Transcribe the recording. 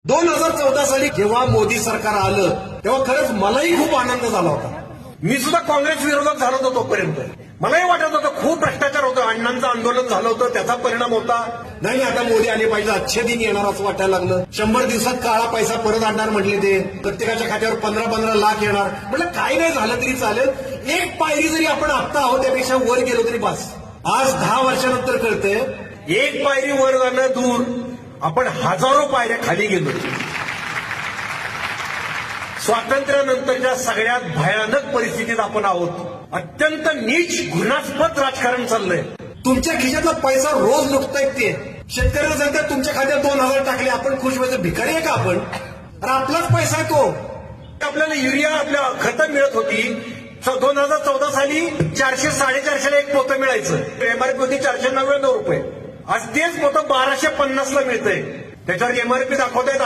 2014 साली जेव्हा मोदी सरकार आलं तेव्हा खरंच मलाही खूप आनंद झाला होता. मी सुद्धा काँग्रेस विरोधात झालो होतो तोपर्यंत. मलाही वाटत होतं खूप भ्रष्टाचार होतं, अण्णांचं आंदोलन झालं होतं, त्याचा परिणाम होता. नाही आता मोदी आले पाहिजे, अच्छे दिन येणार असं वाटायला लागलं. 100 दिवसात काळा पैसा परत आणणार म्हटले ते, प्रत्येकाच्या खात्यावर 15-15 लाख येणार. म्हटलं काय नाही झालं तरी चालेल, एक पायरी जरी आपण आत्ता आहोत त्यापेक्षा वर गेलो तरी बस. आज 10 वर्षानंतर कळतंय एक पायरी वर जाणं दूर, आपण हजारो पायऱ्या खाली गेलो. स्वातंत्र्यानंतरच्या सगळ्यात भयानक परिस्थितीत आपण आहोत. अत्यंत नीच घृणास्पद राजकारण चाललंय. तुमच्या खिशातला पैसा रोज लुटतायत ते. शेतकऱ्यांना सांगतात तुमच्या खात्यात 2000 टाकले, आपण खुश व्हायचं. भिकारी आहे का आपण? अरे आपलाच पैसा आहे तो. आपल्याला युरिया आपल्या खतं मिळत होती 2014 साली 400-450 एक पोतं मिळायचं. एमआरपी होती 499 रुपये. आज तेच पोतं 1250 मिळतंय. त्याच्यावर एमआरपी दाखवतायत